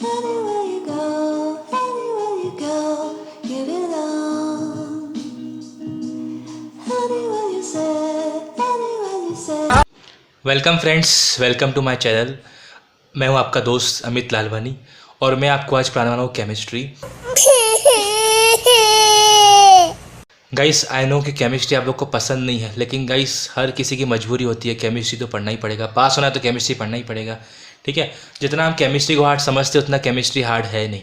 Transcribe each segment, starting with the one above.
Anywhere you go, you belong. Anywhere you say. Welcome friends, welcome to my channel. मैं हूं आपका दोस्त अमित लालवानी और मैं आपको आज पढ़ाने वाला हूं केमिस्ट्री। गाइस आई नो कि केमिस्ट्री आप लोग को पसंद नहीं है, लेकिन गाइस हर किसी की मजबूरी होती है, केमिस्ट्री तो पढ़ना ही पड़ेगा। पास होना है तो केमिस्ट्री पढ़ना ही पड़ेगा, ठीक है। जितना हम केमिस्ट्री को हार्ड समझते हैं उतना केमिस्ट्री हार्ड है नहीं।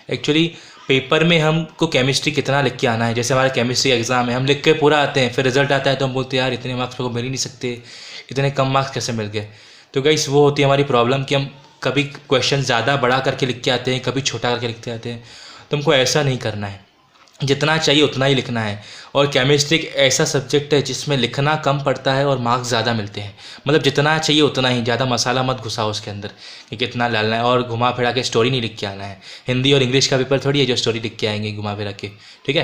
एक्चुअली पेपर में हमको केमिस्ट्री कितना लिख के आना है, जैसे हमारा केमिस्ट्री एग्ज़ाम है, हम लिख के पूरा आते हैं, फिर रिजल्ट आता है तो हम बोलते हैं यार इतने मार्क्स को मिल ही नहीं सकते, इतने कम मार्क्स कैसे मिल गए। तो गाइस वो होती है हमारी प्रॉब्लम कि हम कभी क्वेश्चन ज़्यादा बड़ा करके लिख के आते हैं, कभी छोटा करके लिखते आते हैं। तो हमको ऐसा नहीं करना है, जितना चाहिए उतना ही लिखना है। और केमिस्ट्री एक ऐसा सब्जेक्ट है जिसमें लिखना कम पड़ता है और मार्क्स ज़्यादा मिलते हैं। मतलब जितना चाहिए उतना ही, ज़्यादा मसाला मत घुसाओ उसके अंदर कि कितना डालना है, और घुमा फिरा के स्टोरी नहीं लिख के आना है। हिंदी और इंग्लिश का पेपर थोड़ी है जो स्टोरी लिख के आएंगे घुमा फिरा के, ठीक है।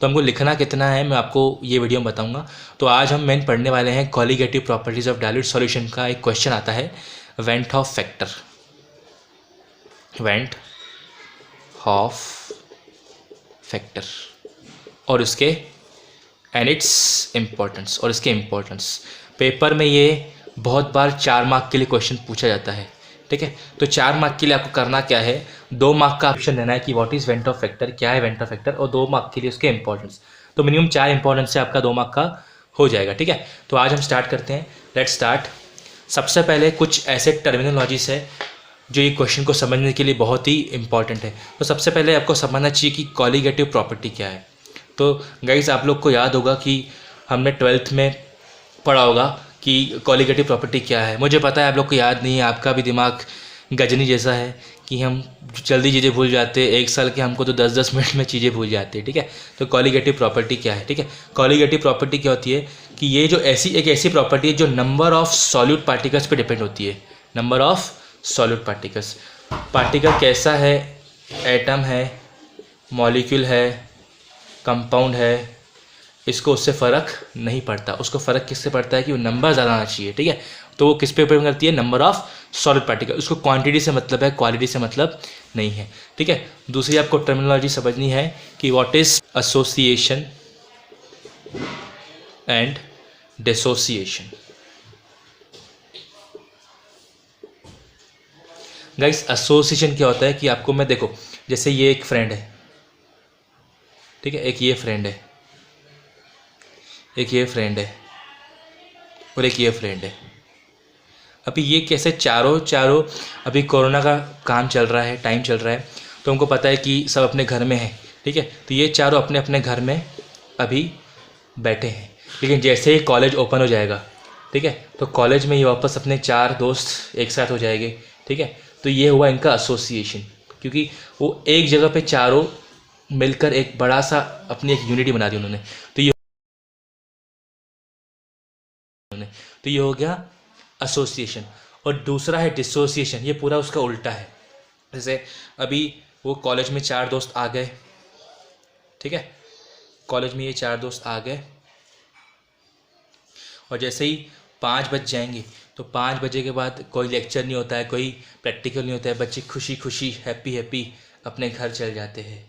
तो हमको लिखना कितना है मैं आपको ये वीडियो में बताऊँगा। तो आज हम मेन पढ़ने वाले हैं colligative properties of dilute solution का। एक क्वेश्चन आता है went Hoff factor, went Hoff factor और उसके एंड इट्स इम्पोर्टेंस, और इसके इम्पोर्टेंस। पेपर में ये बहुत बार 4 मार्क के लिए क्वेश्चन पूछा जाता है, ठीक है। तो 4 मार्क के लिए आपको करना क्या है, 2 मार्क का ऑप्शन देना है कि what is van't Hoff factor, क्या है वेंट ऑफ फैक्टर, और 2 मार्क के लिए उसके इम्पोर्टेंस। तो मिनिमम 4 इंपॉर्टेंस से आपका 2 मार्क का हो जाएगा, ठीक है। तो आज हम स्टार्ट करते हैं, लेट्स स्टार्ट। सबसे पहले कुछ ऐसे टर्मिनोलॉजीज है जो ये क्वेश्चन को समझने के लिए बहुत ही इंपॉर्टेंट है। तो सबसे पहले आपको समझना चाहिए कि कॉलीगेटिव प्रॉपर्टी क्या है। तो गाइस आप लोग को याद होगा कि हमने 12th में पढ़ा होगा कि कॉलीगेटिव प्रॉपर्टी क्या है। मुझे पता है आप लोग को याद नहीं है, आपका भी दिमाग गजनी जैसा है कि हम जल्दी चीज़ें भूल जाते हैं। 1 साल के हमको तो 10-10 मिनट में चीज़ें भूल जाते हैं, ठीक है। तो कॉलीगेटिव प्रॉपर्टी क्या है, ठीक है। कॉलीगेटिव प्रॉपर्टी क्या होती है कि ये जो एक ऐसी प्रॉपर्टी है जो नंबर ऑफ सॉल्यूट पार्टिकल्स पे डिपेंड होती है। Number of solute particles, particle कैसा है, एटम है, मॉलिक्यूल है, कंपाउंड है, इसको उससे फ़र्क नहीं पड़ता। उसको फ़र्क किससे पड़ता है कि वो नंबर ज़्यादा आना चाहिए, ठीक है। तो वो किस पे डिपेंड करती है, नंबर ऑफ सॉलिड पार्टिकल। उसको क्वांटिटी से मतलब है, क्वालिटी से मतलब नहीं है, ठीक है। दूसरी आपको टर्मिनोलॉजी समझनी है कि what is association and dissociation. Guys association क्या होता है कि आपको मैं देखो, जैसे ये एक फ्रेंड है, ठीक है, एक ये फ्रेंड है, एक ये फ्रेंड है और एक ये फ्रेंड है। अभी ये कैसे चारों अभी कोरोना का काम चल रहा है, टाइम चल रहा है, तो हमको पता है कि सब अपने घर में है, ठीक है। तो ये चारों अपने अपने घर में अभी बैठे हैं, लेकिन जैसे ही कॉलेज ओपन हो जाएगा, ठीक है, तो कॉलेज में ये वापस अपने 4 दोस्त एक साथ हो जाएंगे, ठीक है। तो ये हुआ इनका एसोसिएशन, क्योंकि वो एक जगह पे चारों मिलकर एक बड़ा सा अपनी एक यूनिटी बना दी उन्होंने। तो ये हो गया एसोसिएशन। और दूसरा है डिसोसिएशन, ये पूरा उसका उल्टा है। जैसे अभी वो कॉलेज में 4 दोस्त आ गए, ठीक है, कॉलेज में ये 4 दोस्त आ गए, और जैसे ही 5 बज जाएंगे तो 5 बजे के बाद कोई लेक्चर नहीं होता है, कोई प्रैक्टिकल नहीं होता है, बच्चे खुशी खुशी हैप्पी हैप्पी अपने घर चल जाते हैं।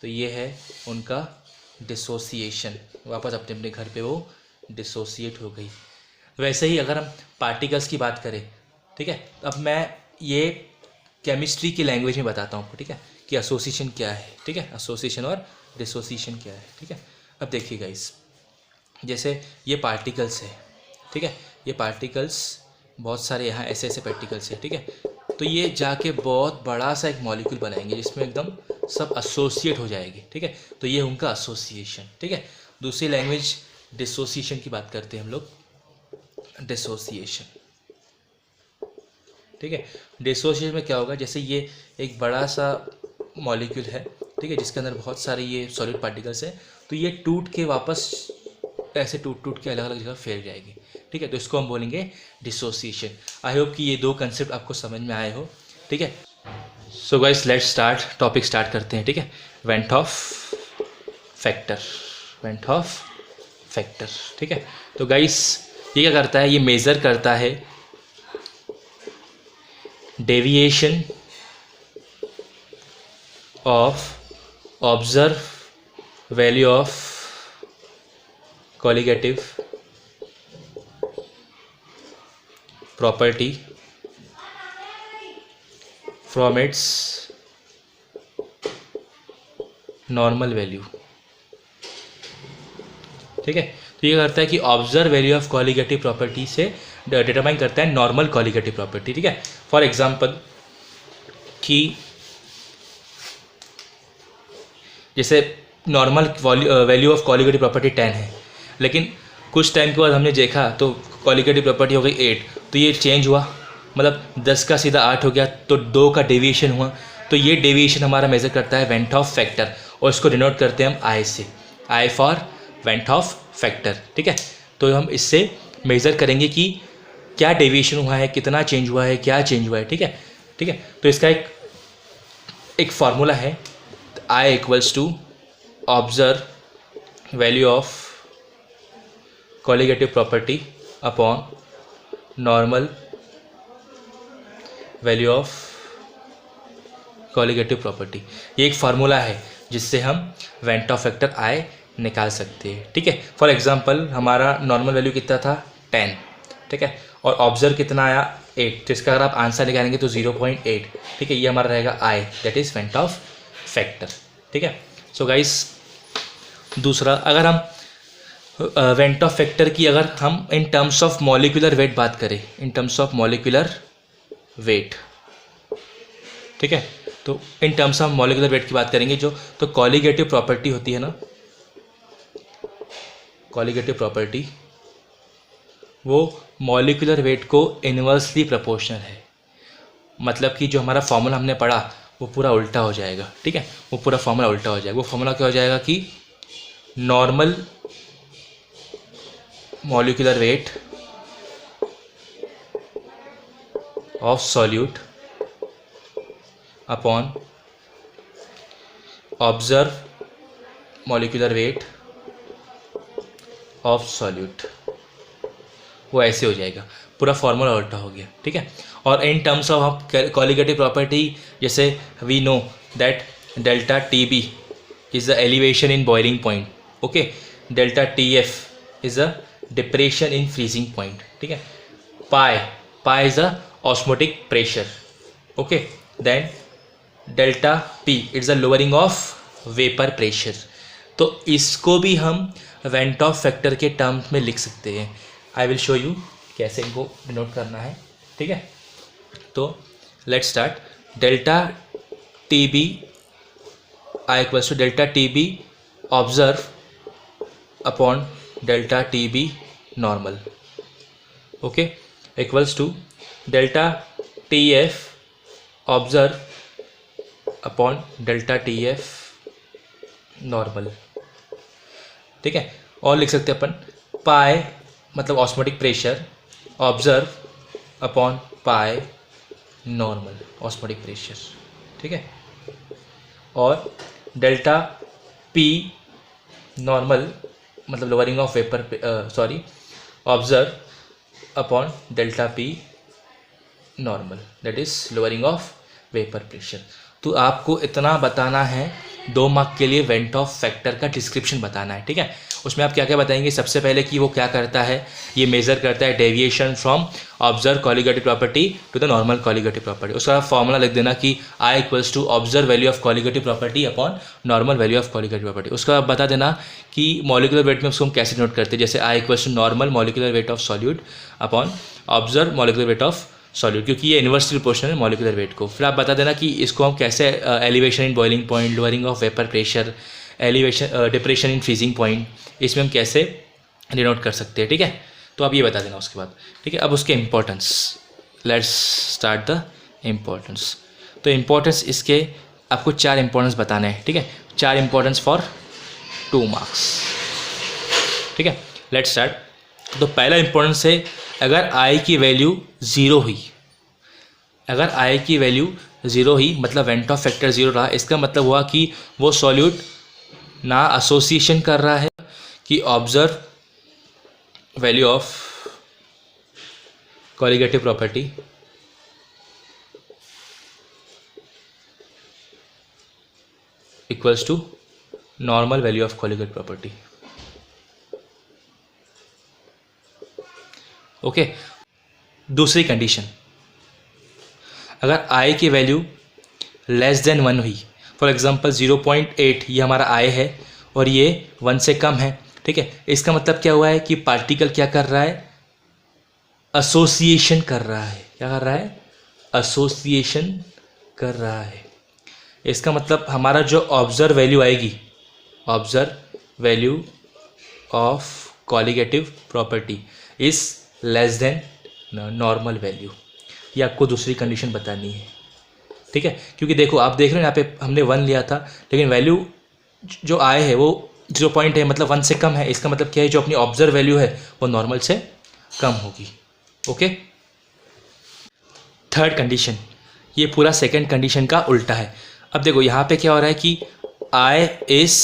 तो ये है उनका डिसोसिएशन, वापस अपने अपने घर पे वो डिसोसिएट हो गई। वैसे ही अगर हम पार्टिकल्स की बात करें, ठीक है, अब मैं ये केमिस्ट्री की लैंग्वेज में बताता हूँ आपको, ठीक है, कि एसोसिएशन क्या है, ठीक है, एसोसिएशन और डिसोसिएशन क्या है, ठीक है। अब देखिए गाइस, जैसे ये पार्टिकल्स है, ठीक है, ये पार्टिकल्स बहुत सारे यहाँ ऐसे ऐसे पार्टिकल्स है, ठीक है। तो ये जाके बहुत बड़ा सा एक मॉलिक्यूल बनाएंगे जिसमें एकदम सब एसोसिएट हो जाएगी, ठीक है। तो ये उनका एसोसिएशन, ठीक है। दूसरी लैंग्वेज डिसोसिएशन की बात करते हैं हम लोग, डिसोसिएशन, ठीक है। डिसोसिएशन में क्या होगा, जैसे ये एक बड़ा सा मॉलिक्यूल है, ठीक है, जिसके अंदर बहुत सारे ये सॉलिड पार्टिकल्स है, तो ये टूट के वापस ऐसे टूट टूट के अलग अलग जगह फैल जाएगी, ठीक है। तो इसको हम बोलेंगे डिसोसिएशन। आई होप कि ये 2 कंसेप्ट आपको समझ में आए हो, ठीक है। So guys let's start, topic start करते हैं, ठीक है। Went Hoff factor, went Hoff factor, ठीक है। तो गाइस ये क्या करता है, ये मेज़र करता है deviation of observe value of colligative property from its normal value. ठीक है, तो ये करता है कि observe value of colligative property से डिटरमाइन करता है नॉर्मल कॉलिगेटिव प्रॉपर्टी। ठीक है, फॉर एग्जांपल कि जैसे normal value of colligative property 10 है, लेकिन कुछ टाइम के बाद हमने देखा तो कॉलिगेटिव प्रॉपर्टी हो गई 8, तो ये चेंज हुआ, मतलब 10 का सीधा 8 हो गया, तो 2 का डेविएशन हुआ। तो ये डेविएशन हमारा मेजर करता है वेंट ऑफ फैक्टर, और इसको डिनोट करते हैं हम आई से, I for went Hoff factor. ठीक है, तो हम इससे मेज़र करेंगे कि क्या डेविएशन हुआ है, कितना चेंज हुआ है, क्या चेंज हुआ है। ठीक है, ठीक है, तो इसका एक फार्मूला है, i equals to observe value of colligative property upon normal value of colligative property. ये एक फार्मूला है जिससे हम वेंट ऑफ फैक्टर आई निकाल सकते हैं। ठीक है, फॉर एग्जांपल हमारा नॉर्मल वैल्यू कितना था 10, ठीक है, और ऑब्जर्व कितना आया 8, तो इसका अगर आप आंसर निकालेंगे तो 0.8। ठीक है, ये हमारा रहेगा i, that is van't Hoff factor. ठीक है, सो गाइस दूसरा, अगर हम वेंट ऑफ फैक्टर की अगर हम इन टर्म्स ऑफ मॉलिक्यूलर वेट बात करें, इन टर्म्स ऑफ मॉलिक्यूलर वेट, ठीक है, तो इन टर्म्स ऑफ मॉलिक्यूलर वेट की बात करेंगे जो, तो कॉलिगेटिव प्रॉपर्टी होती है ना, कॉलिगेटिव प्रॉपर्टी वो मॉलिक्यूलर वेट को इन्वर्सली प्रोपोर्शनल है। मतलब कि जो हमारा फॉर्मूला हमने पढ़ा वो पूरा उल्टा हो जाएगा। ठीक है, वो पूरा फॉर्मूला उल्टा हो जाएगा। वो फॉर्मूला क्या हो जाएगा कि normal molecular weight of solute upon observe molecular weight of solute, वो ऐसे हो जाएगा, पूरा फॉर्मूला उल्टा हो गया। ठीक है, और in terms of colligative property, जैसे we know that delta T B is the elevation in boiling point, okay, delta T F is the depression in freezing point. ठीक है, pi is the osmotic pressure, okay, then delta P it's the lowering of vapour pressure. तो इसको भी हम van't Hoff factor के terms में लिख सकते हैं। आई विल शो यू कैसे इनको डिनोट करना है। ठीक है, तो let's start. Delta T B I equals to delta T B observe upon delta T B normal, okay, equals to delta T F observe upon delta T F normal. ठीक है, और लिख सकते हैं अपन पाई मतलब osmotic pressure observe upon pi normal osmotic pressure. ठीक है, और डेल्टा पी नॉर्मल मतलब lowering of vapour observe upon delta P normal, that is lowering of vapour pressure. तो आपको इतना बताना है 2 मार्क के लिए, वेंट ऑफ फैक्टर का डिस्क्रिप्शन बताना है। ठीक है, उसमें आप क्या क्या बताएंगे, सबसे पहले कि वो क्या करता है, ये मेज़र करता है deviation from observe colligative property to the normal colligative property. उसका फॉर्मूला लिख देना कि i equals to observe value of colligative property upon normal value of colligative property. उसका बता देना कि मॉलिक्यूलर वेट में उसको हम कैसे नोट करते हैं, जैसे i equals to normal molecular weight of solute upon observe molecular weight of solute, क्योंकि ये इन्वर्सली प्रोपोर्शनल है मॉलिक्यूलर वेट को। फिर आप बता देना कि इसको हम कैसे elevation in boiling point, lowering of vapour pressure, elevation depression in freezing point, इसमें हम कैसे डिनोट कर सकते हैं। ठीक है, तो आप ये बता देना उसके बाद। ठीक है, अब उसके importance, let's start the importance. तो इम्पोर्टेंस इसके आपको 4 इम्पोर्टेंस बताने हैं। ठीक है, 4 इम्पोर्टेंस फॉर 2 मार्क्स। ठीक है, लेट्स स्टार्ट। तो पहला इम्पोर्टेंस है, अगर आई की वैल्यू 0 हुई, अगर आई की वैल्यू 0 हुई मतलब वेंट ऑफ फैक्टर 0 रहा, इसका मतलब हुआ कि वो सॉल्यूट ना एसोसिएशन कर रहा है कि observe value of colligative property equals to normal value of colligative property. Okay, दूसरी कंडीशन, अगर आई की वैल्यू लेस देन 1 हुई, फॉर एग्जांपल 0.8 ये हमारा आई है और ये 1 से कम है, ठीक है, इसका मतलब क्या हुआ है कि पार्टिकल क्या कर रहा है, एसोसिएशन कर रहा है। क्या कर रहा है, एसोसिएशन कर रहा है। इसका मतलब हमारा जो ऑब्जर्व वैल्यू आएगी, observe value of colligative property is less than normal value. ये आपको दूसरी कंडीशन बतानी है, ठीक है, क्योंकि देखो आप देख रहे हो यहाँ पे हमने 1 लिया था, लेकिन वैल्यू जो आए है वो 0 पॉइंट है, मतलब 1 से कम है। इसका मतलब क्या है, जो अपनी ऑब्जर्व वैल्यू है वो नॉर्मल से कम होगी। ओके, थर्ड कंडीशन, ये पूरा सेकंड कंडीशन का उल्टा है। अब देखो यहाँ पे क्या हो रहा है कि i is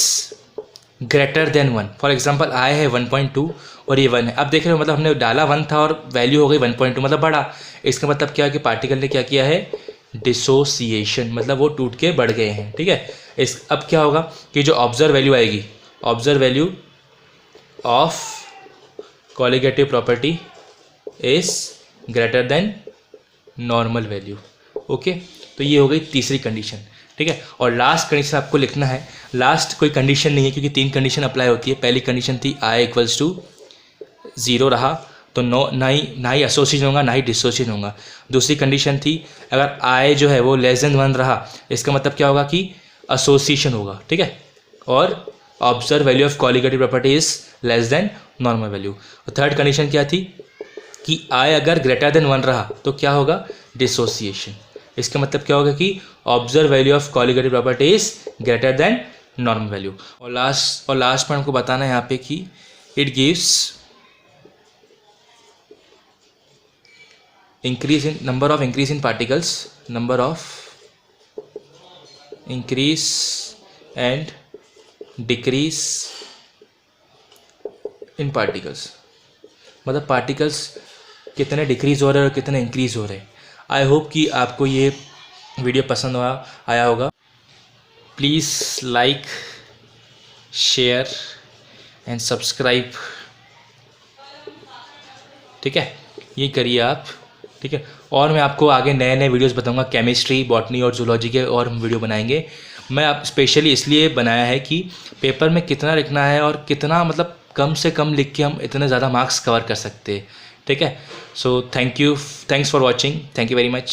greater than 1, for example i है 1.2 और ये 1 है। अब देख रहे हो, मतलब हमने डाला 1 था और वैल्यू हो गई 1.2, मतलब बढ़ा। इसका मतलब क्या है कि पार्टिकल ने क्या किया है, डिसोसिएशन, मतलब वो टूट के बढ़ गए हैं, ठीक है। इस अब क्या होगा कि जो ऑब्जर्व वैल्यू आएगी, observe value of colligative property is greater then normal value. Okay, तो ये हो गई तीसरी कंडीशन, ठीक है। और लास्ट कंडीशन आपको लिखना है, लास्ट कोई कंडीशन नहीं है क्योंकि 3 कंडीशन अप्लाई होती है। पहली कंडीशन थी आई इक्वल्स टू 0 रहा तो ना ही एसोसिएशन होगा, ना ही डिसोसिएशन होगा। दूसरी कंडीशन थी अगर आई जो है वो लेस देन 1 रहा, इसका मतलब क्या होगा कि एसोसिएशन होगा, ठीक है। और observe value of colligative property is less than normal value. और थर्ड कंडीशन क्या थी कि आई अगर ग्रेटर देन 1 रहा तो क्या होगा, डिसोसिएशन। इसका मतलब क्या होगा कि observe value of colligative property is greater then normal value. और लास्ट में हमको बताना है यहाँ पे कि it gives increase in number of increase in particles, number of increase and decrease in particles, मतलब पार्टिकल्स कितने डिक्रीज हो रहे हैं और कितने इंक्रीज हो रहे हैं। आई होप कि आपको ये वीडियो पसंद आया होगा। Please like, share and subscribe, ठीक है, ये करिए आप, ठीक है। और मैं आपको आगे नए नए वीडियोस बताऊंगा, केमिस्ट्री, बॉटनी और जूलॉजी के और हम वीडियो बनाएंगे। मैं आप स्पेशली इसलिए बनाया है कि पेपर में कितना लिखना है और कितना, मतलब कम से कम लिख के हम इतने ज़्यादा मार्क्स कवर कर सकते हैं, ठीक है। So thanks for watching, thank you very much.